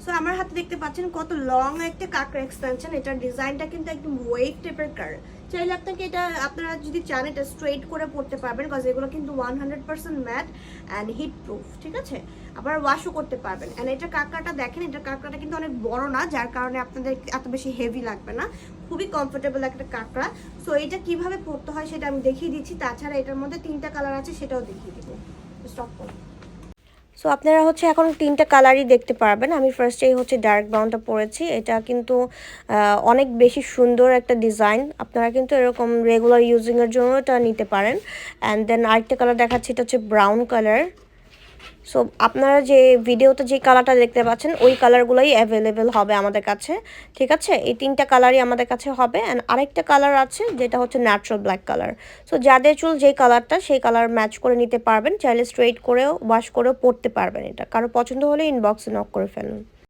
So আমার হাতে দেখতে পাচ্ছেন কত লং একটা কাঁকড়া এক্সটেনশন। এটার ডিজাইনটা কিন্তু একদম ওয়েভ টাইপের কার। চাইলে আপনাকে এটা আপনারা যদি চান এটা স্ট্রেট করে পড়তে পারবেন, বিকজ এগুলো কিন্তু 100% ম্যাট অ্যান্ড হিট প্রুফ, ঠিক আছে। আবার ওয়াশও করতে পারবেন। অ্যান্ড এটা কাঁকড়াটা দেখেন, এটা কাঁকড়াটা কিন্তু অনেক বড় না, যার কারণে আপনাদের এত বেশি হেভি লাগবে না, খুবই কমফোর্টেবল একটা কাঁকড়া। সো এটা কিভাবে পড়তে হয় সেটা আমি দেখিয়ে দিচ্ছি। তাছাড়া এটার মধ্যে 3টা কালার আছে, সেটাও দেখিয়ে দিব। স্টপ করুন। সো আপনারা হচ্ছে এখন 3টা কালারই দেখতে পারবেন। আমি ফার্স্টেই হচ্ছে ডার্ক ব্রাউনটা পরেছি। এটা কিন্তু অনেক বেশি সুন্দর একটা ডিজাইন। আপনারা কিন্তু এরকম রেগুলার ইউজিংয়ের জন্য এটা নিতে পারেন। অ্যান্ড দেন আরেকটা কালার দেখাচ্ছি, এটা হচ্ছে ব্রাউন কালার। সো আপনারা যে ভিডিওতে যে কালারটা দেখতে পাচ্ছেন ওই কালারগুলোই অ্যাভেলেবেল হবে আমাদের কাছে, ঠিক আছে। এই 3টা কালারই আমাদের কাছে হবে। অ্যান্ড আরেকটা কালার আছে যেটা হচ্ছে ন্যাচারাল ব্ল্যাক কালার। সো যাদের চুল যেই কালারটা সেই কালার ম্যাচ করে নিতে পারবেন, চাইলে স্ট্রেইট করেও ওয়াশ করেও পরতে পারবেন। এটা কারো পছন্দ হলে ইনবক্সে নক করে ফেলুন।